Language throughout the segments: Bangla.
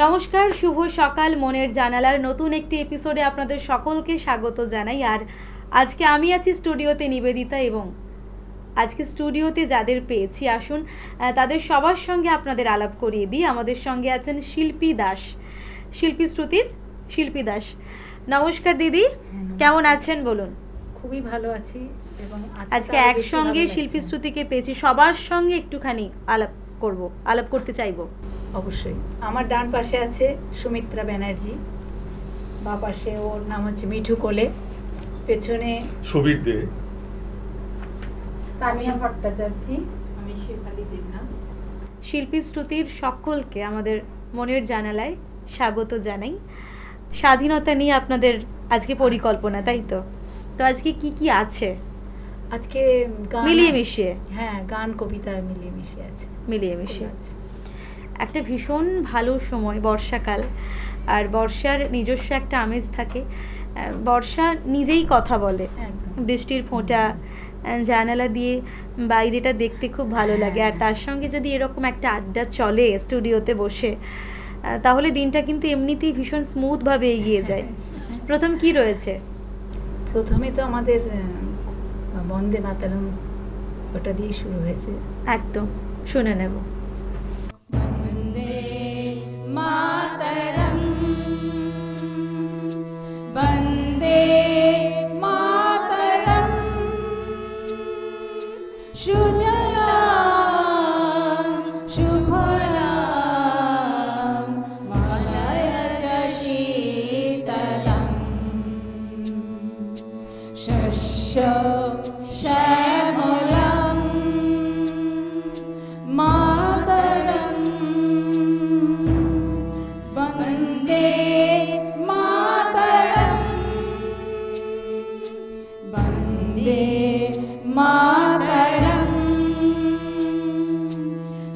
নমস্কার, শুভ সকাল। মনের জানালার নতুন একটি এপিসোডে আপনাদের সকলকে স্বাগত জানাই। আর আজকে আমি আছি স্টুডিওতে নিবেদিতা, এবং আজকে স্টুডিওতে যাদের পেয়েছি আসুন তাদের সবার সঙ্গে আপনাদের আলাপ করিয়ে দিই। আমাদের সঙ্গে আছেন শিল্পী দাস, শিল্পী শ্রুতির শিল্পী দাস। নমস্কার দিদি, কেমন আছেন বলুন? খুবই ভালো আছি, এবং আজকে একসঙ্গে শিল্পী শ্রুতিকে পেয়েছি, সবার সঙ্গে একটুখানি আলাপ করতে চাইবো। অবশ্যই। আমার ডান পাশে আছে সুমিত্রা ব্যানার্জি, বা পাশে ওর নাম হচ্ছে মিঠু কোলে, পেছনে সুবীর দে, তানিয়া ভট্টাচার্য, আমি শেফালি দেবনাথ। শিল্পী শ্রুতির সকলকে আমাদের মনের জানালায় স্বাগত জানাই। স্বাধীনতা নিয়ে আপনাদের আজকে পরিকল্পনা, তাই তো? তো আজকে কি কি আছে? আজকে মিলিয়ে মিশিয়ে, হ্যাঁ, গান কবিতা মিলিয়ে মিশিয়ে আছে। মিলিয়ে মিশিয়ে আছে। একটা ভীষণ ভালো সময় বর্ষাকাল, আর বর্ষার নিজস্ব একটা আমেজ থাকে। বর্ষা নিজেই কথা বলে, বৃষ্টির ফোঁটা, জানালা দিয়ে বাইরেটা দেখতে খুব ভালো লাগে। আর তার সঙ্গে যদি এরকম একটা আড্ডা চলে স্টুডিওতে বসে, তাহলে দিনটা কিন্তু এমনিতেই ভীষণ স্মুথ ভাবে এগিয়ে যায়। প্রথম কি রয়েছে? প্রথমে তো আমাদের বন্দে মাতরম, ওটা দিয়ে শুরু হয়েছে। একদম শুনে নেব। मातरम वंदे मातरम सुजलां सुफलां मलयज शीतलम् शस्य श्यामलम् मातरम् वंदे मातरम वंदे मातरम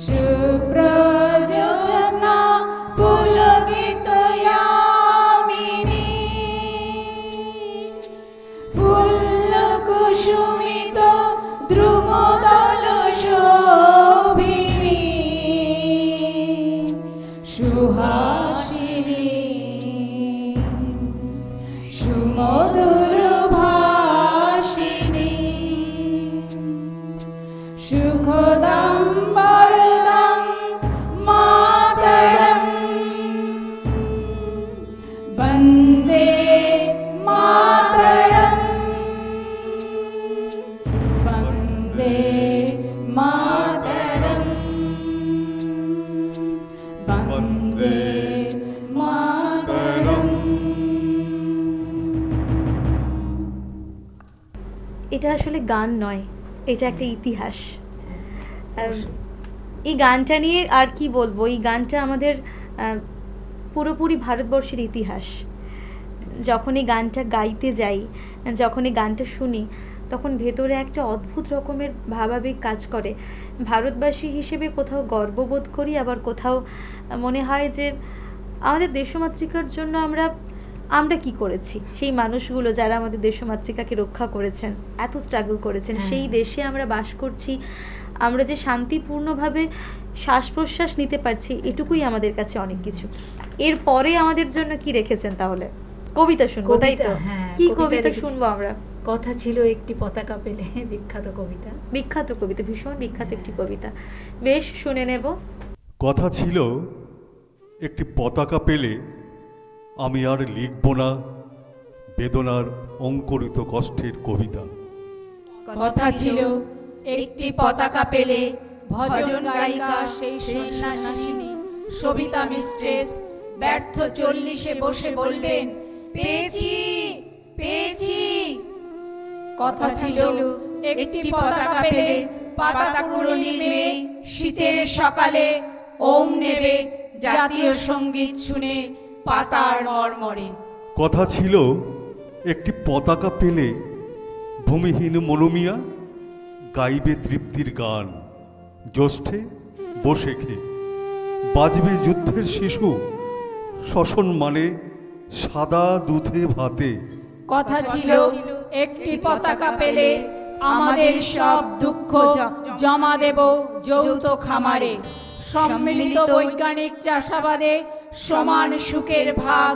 शुभ्रजोत्स्ना पुलकितयामिनी फुल्लकुसुमित द्रुमदल शोभिनी सुहासिनी सुमधुर भाषिणी सुखदं वरदं मातरं वन्दे मातरं वन्दे मातरं वन्दे मातरम। এটা আসলে গান নয়, এটা একটা ইতিহাস। এই গানটা নিয়ে আর কি বলবো, এই গানটা আমাদের পুরোপুরি ভারতবর্ষের ইতিহাস। যখন এই গানটা গাইতে যাই, যখন এই গানটা শুনি, তখন ভেতরে একটা অদ্ভুত রকমের ভাবাবেগ কাজ করে। ভারতবাসী হিসেবে কোথাও গর্ববোধ করি, আবার কোথাও মনে হয় যে আমাদের দেশমাতৃকার জন্য আমরা কি করেছি। সেই মানুষগুলো যারা আমাদের দেশমাতৃকাকে রক্ষা করেছেন, এত স্ট্রাগল করেছেন, সেই দেশে আমরা বাস করছি, আমরা যে শান্তিপূর্ণভাবে শ্বাস প্রশ্বাস নিতে পারছি, এটুকুই আমাদের কাছে অনেক কিছু। এরপরে আমাদের জন্য কি রেখেছেন তাহলে? কবিতা শুনবো, তাই তো? কি কবিতা শুনবো আমরা? কথা ছিল একটি পতাকা পেলে, বিখ্যাত কবিতা। বিখ্যাত কবিতা, ভীষণ বিখ্যাত একটি কবিতা। বেশ, শুনে নেব। কথা ছিল একটি পতাকা পেলে আমি আর লিখব না বেদনার অঙ্কুরিত কষ্টের কবিতা। কথা ছিল একটি পতাকা পেলে ভজন গায়িকা সেই সন্ন্যাসিনী সবিতা মিস্ট্রেস ব্যর্থ 40-এ বসে বলবেন, পেয়েছি পেয়েছি। কথা ছিল একটি পতাকা পেলে পাতাগুলো নিবে শীতের সকালে ওম নেবে জাতীয় সঙ্গীত শুনে পাতার মরমরে। কথা ছিল একটি পতাকা পেলে ভূমিহীন মনুমিয়া গাইবে তৃপ্তির গান জ্যৈষ্ঠে বসে খেয়ে, বাজবে যুদ্ধের শিশু শ্বসন মানে সাদা দুধে ভাতে। কথা ছিল একটি পতাকা পেলে আমাদের সব দুঃখ জমা দেব যৌথ খামারে, সম্মিলিত বৈজ্ঞানিক চাষাবাদে সমান সুখের ভাগ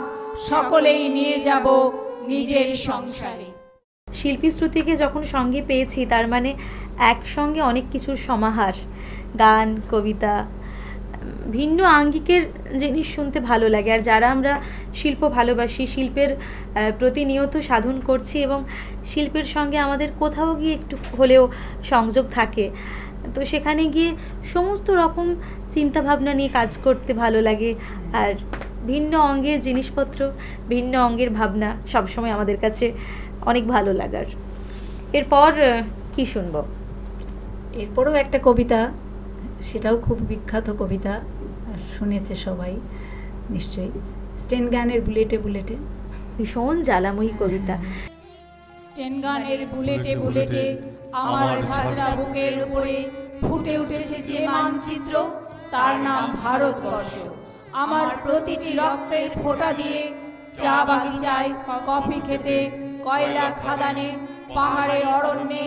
সকলেই নিয়ে যাব নিজের সংসারে। শিল্পী শ্রুতিকে যখন সঙ্গে পেয়েছি, তার মানে একসঙ্গে অনেক কিছুর সমাহার, গান, কবিতা, ভিন্ন আঙ্গিকের জিনিস শুনতে ভালো লাগে। আর যারা আমরা শিল্প ভালোবাসি, শিল্পের প্রতিনিয়ত সাধন করছি এবং শিল্পের সঙ্গে আমাদের কোথাও গিয়ে একটু হলেও সংযোগ থাকে, তো সেখানে গিয়ে সমস্ত রকম চিন্তাভাবনা নিয়ে কাজ করতে ভালো লাগে। আর ভিন্ন অঙ্গের জিনিসপত্র, ভিন্ন অঙ্গের ভাবনা সবসময় আমাদের কাছে অনেক ভালো লাগার। এরপর কি শুনবো? এরপরও একটা কবিতা, সেটাও খুব বিখ্যাত কবিতা, শুনেছে সবাই নিশ্চয়ই, স্টেন গানের বুলেটে বুলেটে। ভীষণ জ্বালাময়ী কবিতা। স্টেনগানের বুলেটে বুলেটে আমার ঝাঁঝরা বুকের উপরে ফুটে উঠেছে যে মানচিত্র, তার নাম ভারতবর্ষ। আমার প্রতিটি রক্তের ফোঁটা দিয়ে চা বাগিচায়, কফি খেতে, কয়লা খাদানে, পাহাড়ে, অরণ্যে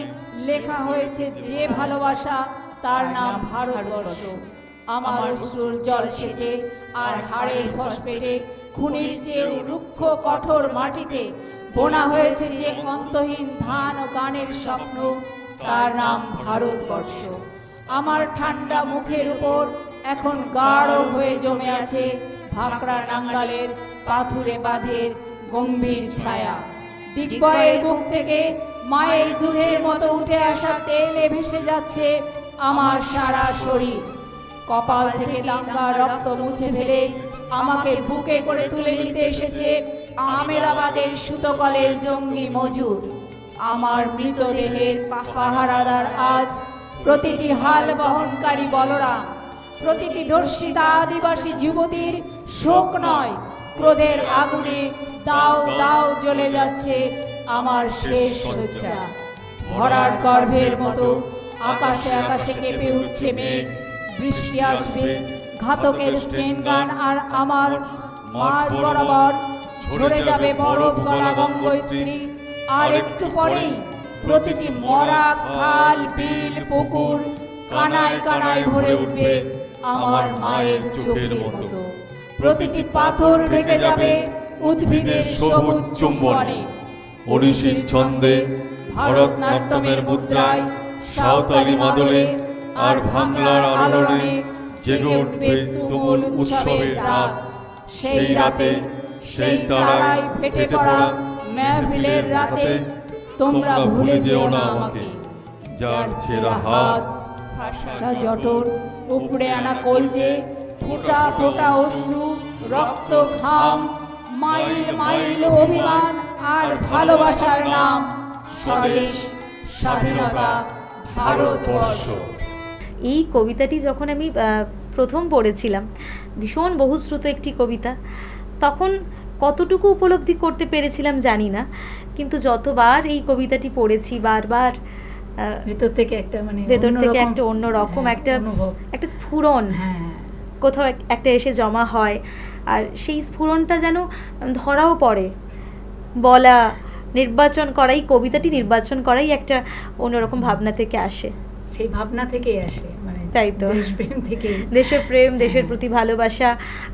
লেখা হয়েছে যে ভালোবাসা, তার নাম ভারতবর্ষ। আমার অশ্রুর জল সেচে আর হাড়ের ফসফেটে খুনির চেয়েও রুক্ষ কঠোর মাটিতে বোনা হয়েছে যে অন্তহীন ধান ও গানের স্বপ্ন, তার নাম ভারতবর্ষ। আমার ঠান্ডা মুখের উপর এখন গাঢ় হয়ে জমে আছে ভাকরা নাঙ্গালের পাথুরে বাঁধের গম্ভীর ছায়া। দিগ্বয়ের বুক থেকে মায়ের দুধের মতো উঠে আসা তেলে ভেসে যাচ্ছে আমার সারা শরীর। কপাল থেকে দাঙ্গা রক্ত মুছে ফেলে আমাকে বুকে করে তুলে নিতে এসেছে আমেদাবাদের সুতকলের জঙ্গি মজুর। আমার মৃতদেহের পাহারাদার আজ প্রতিটি হাল বহনকারী বলরাম, প্রতিটি ধর্ষিতা আদিবাসী যুবতীর শোক নয়, ক্রোধের আগুনে দাও দাও জ্বলে যাচ্ছে আমার শেষ শয্যা। ভরার গর্ভের মতো আকাশে আকাশে কেঁপে উঠছে মেঘ, বৃষ্টি আসবে, ঘাতকের স্টেন গান আর আমার মাঝ বরাবর ঝরে যাবে বরফ গলা গঙ্গোত্রী। আর একটু পরেই প্রতিটি মরা খাল, বিল, পুকুর কানায় কানায় ভরে উঠবে আমার মায়ের চোখের মতো। প্রতিটি পাথর ঢেকে যাবে উদ্ভিদের সবুজ চুম্বনে। ওড়িশির ছন্দে, ভারতনাট্যমের মুদ্রায়, সাঁওতালি মাদলে আর ভাঙলার আলোড়নে জেগে উঠবে তুমুল উৎসবের রাত। সেই রাতে, সেই তারায় ফেটে পড়া মেহফিলের রাতে তোমরা ভুলে যেও না আমাকে। যার ছেঁড়া হাত, ফাঁসা জঠর, উপড়ে আনা কলজে, ফোঁটা ফোঁটা অশ্রু, রক্ত, ঘাম, মাইল মাইল অভিমান আর ভালোবাসার নাম স্বদেশ, স্বাধীনতা, ভারতবর্ষ। এই কবিতাটি যখন আমি প্রথম পড়েছিলাম, ভীষণ বহুশ্রুত একটি কবিতা, তখন কতটুকু উপলব্ধি করতে পেরেছিলাম জানি না, কিন্তু যতবার এই কবিতাটি পড়েছি বারবার ভেতর থেকে একটা একটা অন্যরকম একটা স্ফুরণ হ্যাঁ কোথাও একটা এসে জমা হয়। আর সেই স্ফুরণটা যেন ধরাও পড়ে। বলা, নির্বাচন করাই, কবিতাটি নির্বাচন করাই একটা অন্যরকম ভাবনা থেকে আসে। সেই ভাবনা থেকেই আসে, তাই তো, দেশপ্রেম থেকে, দেশের প্রেম, দেশের প্রতি ভালোবাসা।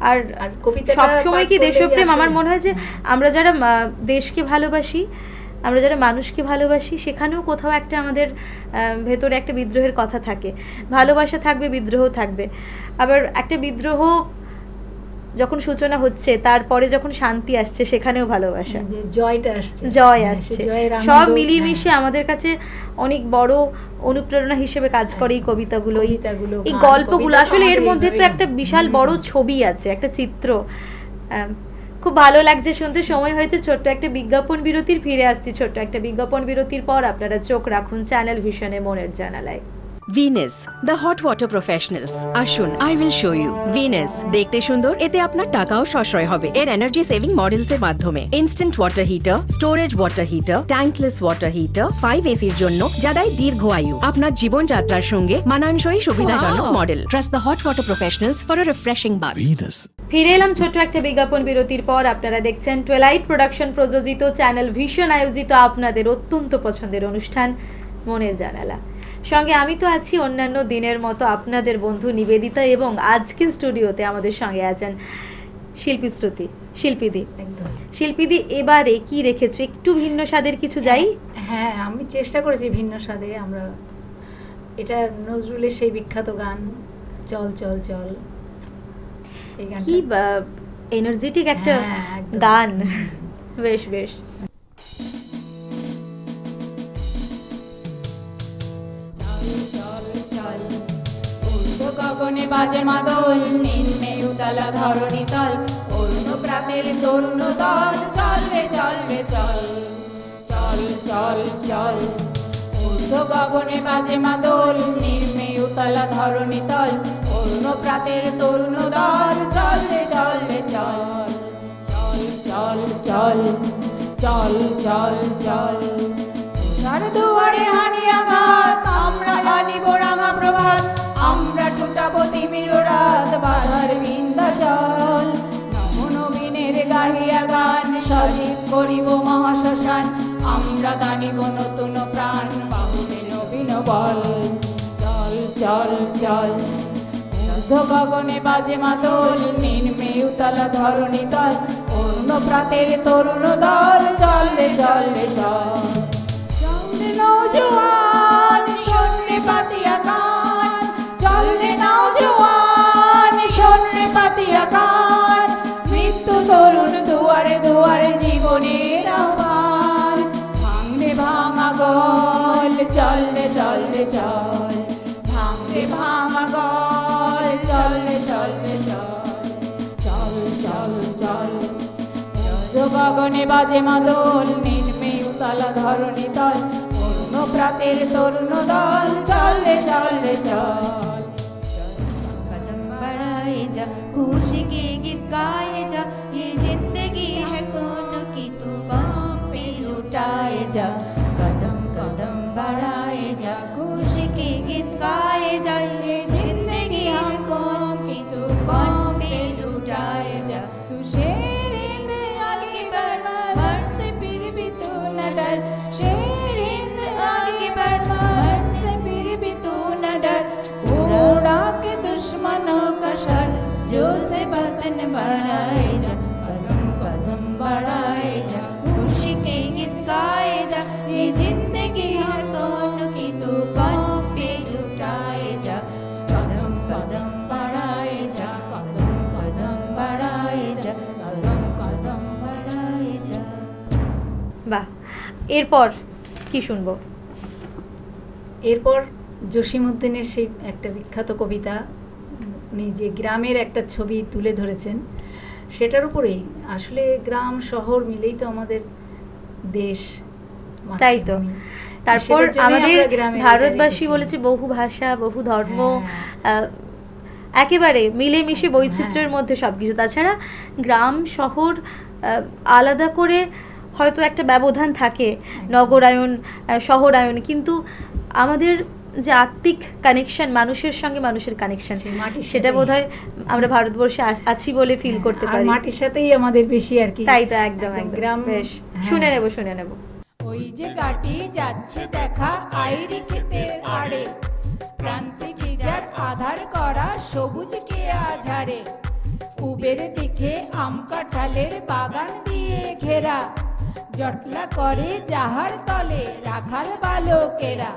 আর কবিতাটা সবসময় কি দেশপ্রেম, আমার মনে হয় যে আমরা যারা দেশকে ভালোবাসি, আমরা যারা মানুষকে ভালোবাসি, সেখানেও কোথাও একটা আমাদের ভেতরে একটা বিদ্রোহের কথা থাকে। ভালোবাসা থাকবে, বিদ্রোহ থাকবে। আবার একটা বিদ্রোহ যখন সূচনা হচ্ছে, তারপরে যখন শান্তি আসছে, সেখানেও ভালোবাসা, যে জয়টা আসছে, জয় আসছে, সব মিলিয়ে মিশে আমাদের কাছে অনেক বড় অনুপ্রেরণা হিসেবে কাজ করে এই কবিতাগুলো, এই গল্পগুলো। আসলে এর মধ্যে তো একটা বিশাল বড় ছবি আছে, একটা চিত্র। খুব ভালো লাগছে শুনতে। সময় হয়েছে ছোট্ট একটা বিজ্ঞাপন বিরতির। ফিরে আসছি ছোট্ট একটা বিজ্ঞাপন বিরতির পর। আপনারা চোখ রাখুন চ্যানেল ভিশনে, মনের জানালায়। Venus the hot water professionals. আসুন, I will show you. Venus দেখতে সুন্দর, এতে আপনার টাকাও সাশ্রয় হবে এর এনার্জি সেভিং মডেলস এর মাধ্যমে। Instant water heater, storage water heater, tankless water heater, 5 এসির জন্য যা দেয় দীর্ঘ আয়ু। আপনার জীবনযাত্রার সঙ্গে মানানসই সুবিধাজনক model. Trust the hot water professionals for a refreshing bath. Venus. ফিরে এলাম ছোট্ট একটা বিজ্ঞাপন বিরতির পর। আপনারা দেখছেন টুয়েলাইট প্রোডাকশন প্রযোজিত, চ্যানেল ভিশন আয়োজিত আপনাদের অত্যন্ত পছন্দের অনুষ্ঠান মনের জানালা। সঙ্গে আমি তো আছি অন্যান্য দিনের মতো আপনাদের বন্ধু নিবেদিতা, এবং আজকের স্টুডিওতে আমাদের সঙ্গে আছেন শিল্পীশ্রুতি, শিল্পীদি। একদম। শিল্পীদি এবারে কি রেখেছো, একটু ভিন্ন স্বাদের কিছু যাই? হ্যাঁ, আমি চেষ্টা করেছি ভিন্ন স্বাদে। আমরা এটা নজরুলের সেই বিখ্যাত গান চল চল চল, এই গানটা কি এনার্জেটিক একটা হ্যাঁ, একদম। গান। বেশ বেশ। চল চল ঊর্ধ্ব গগনে বাজে মাদল, নিম্নে উতলা ধরণী তল, অরুণ প্রাতের তরুণ দল, চল রে চল রে চল, চল চল চল ঊর্ধ্ব গগনে বাজে মাদল, নিম্নে উতলা ধরণী তল, অরুণ প্রাতের তরুণ দল, চল রে চল রে চল, চল চল চল চল চল তার দুয়ারে হানি আঘাত, আমরা আনিব রাঙা প্রভাত, আমরা টুটাবো তিমির রাত, বাধার বিন্ধ্যাচল, নব নবীনের গাহিয়া গান, সজীব করিব মহাশ্মশান, আমরা দানিব নতুন প্রাণ, বাহুতে নবীন বল, চল চল চল ঊর্ধ্ব গগনে বাজে মাদল, নিম্নে উতলা ধরণী তল, অরুণ প্রাতের তরুণ দল, চল রে চল রে চল, চল রে নওজোয়ান শোন রে পাতিয়া কান, চল রে নওজোয়ান শোন রে পাতিয়া কান, মৃত্যু তরুণ দুয়ারে দুয়ারে জীবনের আহ্বান, ভাঙ রে ভাঙা গল, চল রে চল রে চল, ভাঙ রে ভাঙা গল, চল রে চল রে চল, চল চল চল ঊর্ধ্ব গগনে বাজে মাদল, নিম্নে উতলা ধরণী তল, অরুণ প্রাতের তরুণ দল, চল রে চল রে চল, कदम बढ़ाए जा, खुशी के गीत गाए जा, ये जिंदगी है कौन की तू कौन पे लुटाए जा, कदम कदम बढ़ाए जा, खुशी के गीत गाए जा, ये जिंदगी है कौन की तू कौन पे लुटाए जा, तू शेर हिंद आगे बढ़, मर से फिर भी तू न डर, शेर हिंद आगे बढ़, मर से फिर भी तू न डर, उड़ा के दुश्मनों का शर, जो से वतन बढ़ाए जा, कदम कदम बढ़ाए जा, खुशी के गीत गाए जा, ये जिंदगी है कौन की तू कौन पे लुटाए जा, कदम कदम बढ़ाए जा, कदम कदम बढ़ाए जा, कदम कदम बढ़ाए जा। বাহ, এরপর কি শুনবো? এরপর জসীমউদ্দিনের সেই একটা বিখ্যাত কবিতা, উনি যে গ্রামের একটা ছবি তুলে ধরেছেন, সেটার উপরেই আসলে গ্রাম শহর মিলেই তো আমাদের দেশ, তাই তো। মাতৃভূমি। তারপর সেটার জন্যই আমাদের আমরা গ্রামের এটা ভারতবাসী রেখেছি। বলেছে বহু ভাষা বহু ধর্ম, হ্যাঁ। একেবারে মিলেমিশে বৈচিত্র্যের মধ্যে সবকিছু। তাছাড়া গ্রাম শহর আলাদা করে হয়তো একটা ব্যবধান থাকে, নগরায়ন শহরায়ন, কিন্তু আমাদের যে আত্মিক কানেকশন, মানুষের সঙ্গে মানুষের কানেকশন, সেই মাটির সেটা সাথেই। বোধহয় আমরা ভারতবর্ষে আছি বলে ফিল হ্যাঁ, করতে আর পারি। মাটির সাথেই আমাদের বেশি আর কি। তাই তো, একদম একদম একদম। গ্রাম। বেশ, হ্যাঁ। শুনে নেব শুনে নেব। ওই যে গাটি যাচ্ছে দেখা আইরি ক্ষেতের আড়ে, প্রান্তিকে যার আধার করা সবুজ কেয়া ঝাড়ে, উবের দিকে আম কাঁঠালের বাগান দিয়ে ঘেরা, জটলা করে যাহার তলে রাখাল বালকেরা,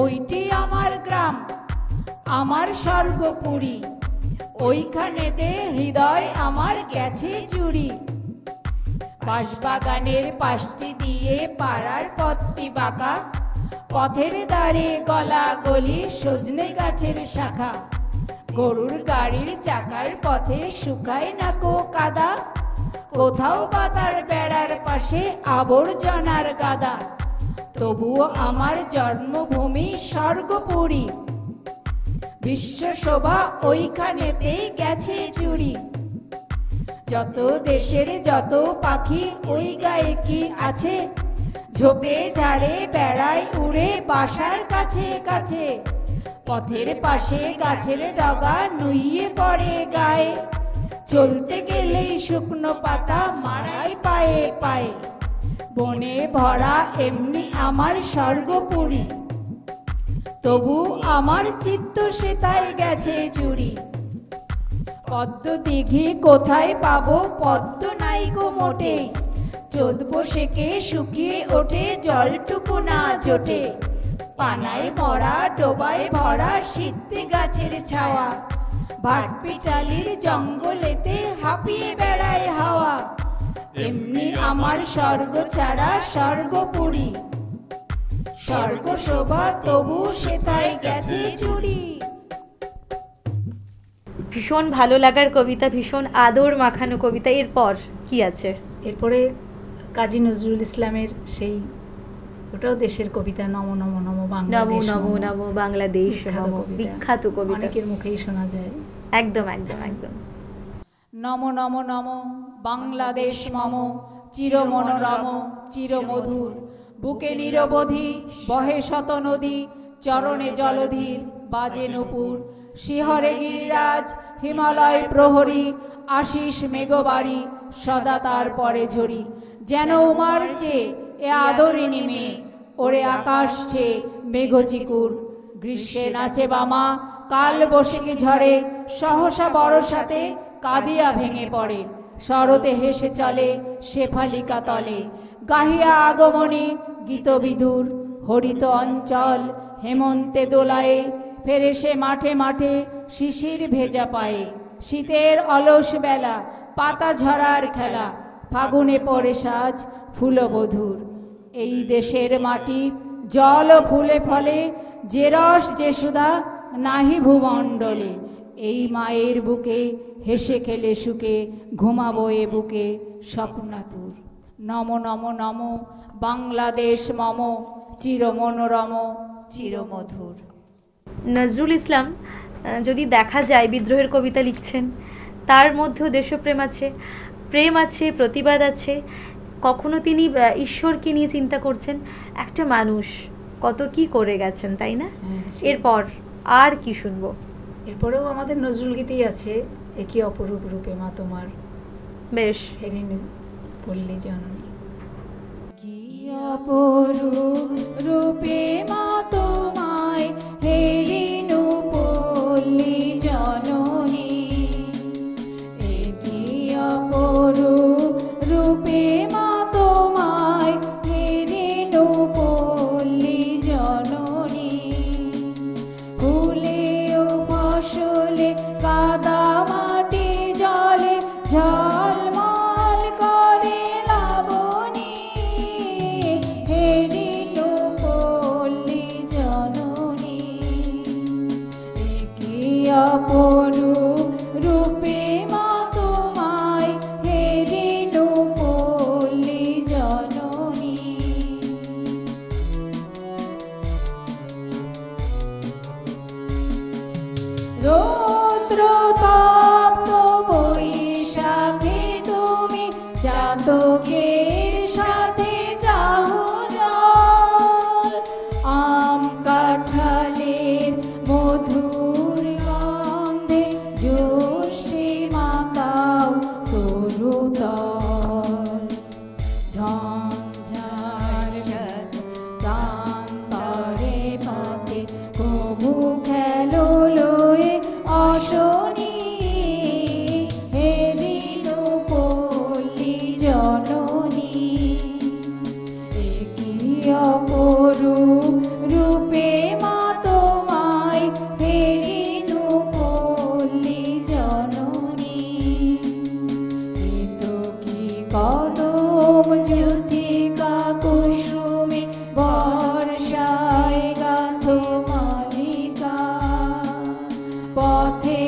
ওইটি আমার গ্রাম আমার স্বর্গপুরী, ওইখানেতে হৃদয় আমার গেছে চুরি, বাঁশবাগানের পাশটি দিয়ে পাড়ার পথটি বাঁকা, পথের ধারে গলা গলি সজনে গাছের শাখা, গরুর গাড়ির চাকার পথে শুকায় না কো কাদা, কোথাও পাতার বেড়ার পাশে আবর্জনার গাদা, তবুও আমার জন্মভূমি স্বর্গপুরী, বিশ্ব শোভা ওইখানেতেই গেছে চুরি, যত দেশের যত পাখি ওই গায়ে কি আছে, ঝোপে ঝাড়ে বেড়ায় উড়ে বাসার কাছে কাছে, পথের পাশে গাছের ডগা নুইয়ে পড়ে গায়ে, চলতে গেলেই শুকনো পাতা মারাই পায়ে পায়ে, বনে ভরা এমনি আমার স্বর্গপুরী, তবু আমার চিত্ত সে তাই গেছে চুরি, পদ্ম দিঘি কোথায় পাবো, পদ্ম নাই গো মোটেই, চোদ্দ সেকে শুকিয়ে ওঠে, জলটুকু না জোটে। পানায় মরা ডোবায় ভরা সিদ্ধি গাছের ছাওয়া, ভাটপিটালির জঙ্গলেতে হাঁপিয়ে বেড়ায় হাওয়া। এমনি আমার স্বর্গ ছাড়া স্বর্গপুরী, স্বর্গ শোভা তবু সেথায় গেছে চুরি। ভীষণ ভালো লাগার কবিতা, ভীষণ আদর মাখানো কবিতা। এরপর কি আছে? এরপরে কাজী নজরুল ইসলামের সেই, ওটাও দেশের কবিতা, নম নম নম নমো বাংলাদেশ নমো মম। নমো বাংলাদেশ বিখ্যাত নমো, কবিতা। বিখ্যাত কবিতা, অনেকের মুখেই শোনা যায়। একদম একদম একদম। নম নম নম বাংলাদেশ মম, চির মনোরম চির মধুর, বুকে নিরবধি বহে শত নদী, চরণে জলধীর বাজে নূপুর। শিহরে গিরিরাজ হিমালয় প্রহরী, আশিস মেঘবাড়ি সদা তার পরে ঝরি। যেন উমার চেয়ে এ আদরিনী মেয়ে, ওরে আকাশ চেয়ে মেঘচিকুর। গ্রীষ্মে নাচে বামা, কাল বসে ঝড়ে, সহসা বর্ষাতে কাঁদিয়া ভেঙে পড়ে। শরতে হেসে চলে শেফালিকা তলে, গাহিয়া আগমনী গীতবিধুর। হরিত অঞ্চল হেমন্তে দোলায়ে, ফেরে সে মাঠে মাঠে শিশির ভেজা পায়ে। শীতের অলস বেলা পাতা ঝরার খেলা, ফাগুনে পরে সাজ ফুলবধূর। এই দেশের মাটি জল ফুলে ফলে, যে রস যে সুধা নাহি ভূমণ্ডলে। এই মায়ের বুকে হেসে খেলে সুখে, ঘুমাবো এ বুকে স্বপ্নাতুর। নম নম নম বাংলাদেশ মম, চির মনোরম চির মধুর। নজরুল ইসলাম যদি দেখা যায় বিদ্রোহের কবিতা লিখছেন, তার মধ্যেও দেশপ্রেম আছে, প্রেম আছে, প্রতিবাদ আছে। কখনো তিনি ঈশ্বরকে নিয়ে চিন্তা করছেন, একটা মানুষ কত কি করে গেছেন, তাই না? এরপর আর কি শুনবো? এরপরেও আমাদের নজরুল গীতিই আছে, একই অপরূপ রূপে মা তোমার, বেশ। হেরিনি পল্লী জননী। কি অপরূপ রূপে মা তোমায়, হেরিনু পল্লী জননী। এ কি অপরূপ রূপে মা তোমায়, হেরিনু পল্লী জননী। ফুলে ও ফসলে কাদা মাটি জলে, ঝলমল করে লাবণী। হেরিনু পল্লী জননী। এ কি অপরূপ রূপে মা তোমায়, হেরিনু পল্লী জননী। রৌদ্র তপ্ত বৈশাখে তুমি, চাতকের সাথে যাও জল। আম কাঁঠালের মধুর গন্ধে, জোশে মাতাও তরুতল। ঝঞ্ঝার প্রান্তরে পথে, কবু খেলো লয়ে অশনি। হেরিনু পল্লী জননী। এ কি অপরূপ রূপে মা তোমায়, হেরিনু পল্লী জননী। এ তো কি কদম জ্যোতিকা কুসুমে, বর্ষায় গাথো মালিকা। পথে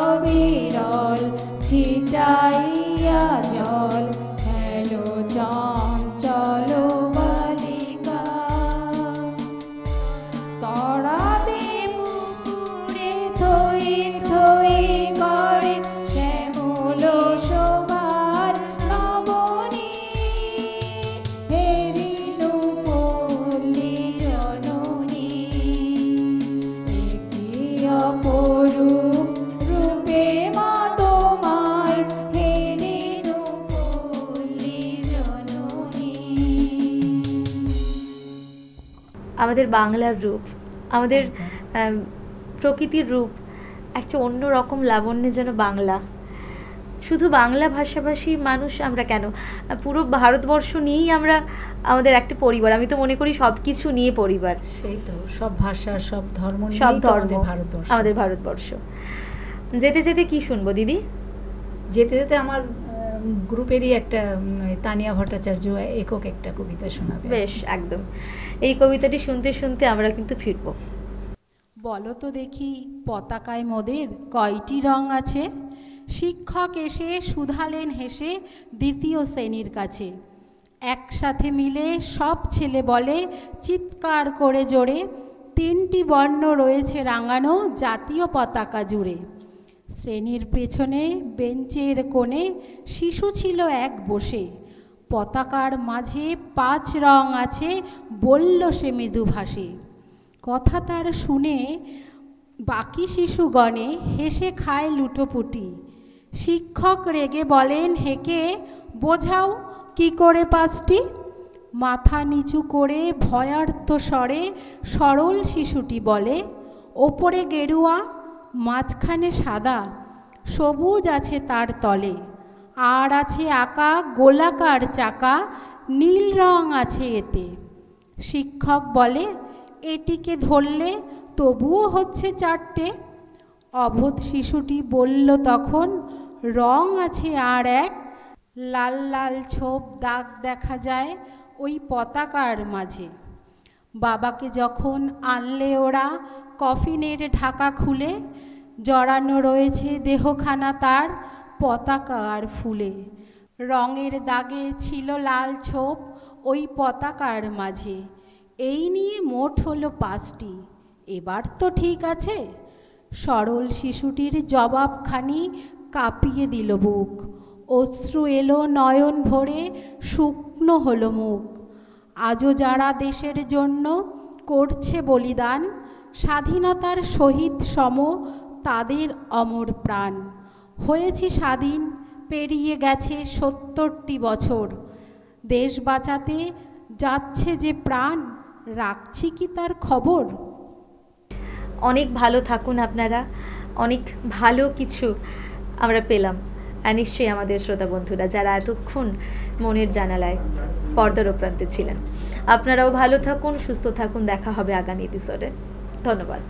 অবিরল ছিটাইয়া জল, হেলো চঞ্চল বালিকা। তরাতে পুকুরে থই থই করে, শ্যামল শোভার নবনী। হেরিনু পল্লী জননী। এ কি অপরূপ রূপে মা তোমায়, হেরিনু পল্লী জননী। আমাদের বাংলার রূপ, আমাদের প্রকৃতির রূপ, একটা অন্য রকম লাবণ্যে যেন বাংলা, শুধু বাংলা ভাষাভাষী মানুষ আমরা কেন, পুরো ভারতবর্ষ নিয়েই আমরা আমাদের একটা পরিবার। আমি তো মনে করি সব কিছু নিয়ে পরিবার, সেই তো, সব ভাষা সব ধর্ম সব নিয়েই তো ধর্ম আমাদের ভারতবর্ষ। আমাদের ভারতবর্ষ। যেতে যেতে কি শুনবো দিদি? যেতে যেতে আমার গ্রুপেরই একটা তানিয়া ভট্টাচার্য একক একটা কবিতা শোনাবে। বেশ, একদম এই কবিতাটি শুনতে শুনতে আমরা কিন্তু ফিরবো। বলো তো দেখি পতাকায় মোদের কয়টি রং আছে? শিক্ষক এসে শুধালেন হেসে দ্বিতীয় শ্রেণীর কাছে। একসাথে মিলে সব ছেলে বলে চিৎকার করে জোরে, 3টি বর্ণ রয়েছে রাঙানো জাতীয় পতাকা জুড়ে। শ্রেণীর পেছনে বেঞ্চের কোণে শিশু ছিল এক বসে। পতাকার মাঝে 5 রং আছে বলল সে মৃদুভাষে। কথা তার শুনে বাকি শিশুগণে হেসে খায় লুটোপুটি। শিক্ষক রেগে বলেন হেঁকে, বোঝাও কি করে 5টি? মাথা নিচু করে ভয়ার্ত স্বরে সরল শিশুটি বলে, ওপরে গেরুয়া মাঝখানে সাদা, সবুজ আছে তার তলে, আর আছে আঁকা গোলাকার চাকা, নীল রং আছে এতে। শিক্ষক বলে, এটিকে ধরলে তবুও হচ্ছে 4টে। অবোধ শিশুটি বলল তখন, রং আছে আর এক, লাল লাল ছোপ দাগ দেখা যায় ওই পতাকার মাঝে। বাবাকে যখন আনলে ওরা কফিনের ঢাকা খুলে, জড়ানো রয়েছে দেহখানা তার পতাকা আর ফুলে। রঙের দাগে ছিল লাল ছোপ ওই পতাকার মাঝে। এই নিয়ে মোট হলো 5টি, এবার তো ঠিক আছে? সরল শিশুটির জবাবখানি কাঁপিয়ে দিল বুক। অশ্রু এলো নয়ন ভরে, শুকনো হলো মুখ। আজও যারা দেশের জন্য করছে বলিদান, স্বাধীনতার শহীদ সম তাদের অমর প্রাণ। হয়েছি স্বাধীন, পেরিয়ে গেছে 70টি বছর। দেশ বাঁচাতে যাচ্ছে যে প্রাণ, রাখছি কি তার খবর? অনেক ভালো থাকুন আপনারা, অনেক ভালো কিছু আমরা পেলাম। আর নিশ্চয়ই আমাদের শ্রোতা বন্ধুরা যারা এতক্ষণ মনের জানালায় পর্দার প্রান্তে ছিলেন, আপনারাও ভালো থাকুন, সুস্থ থাকুন। দেখা হবে আগামী এপিসোডে। ধন্যবাদ।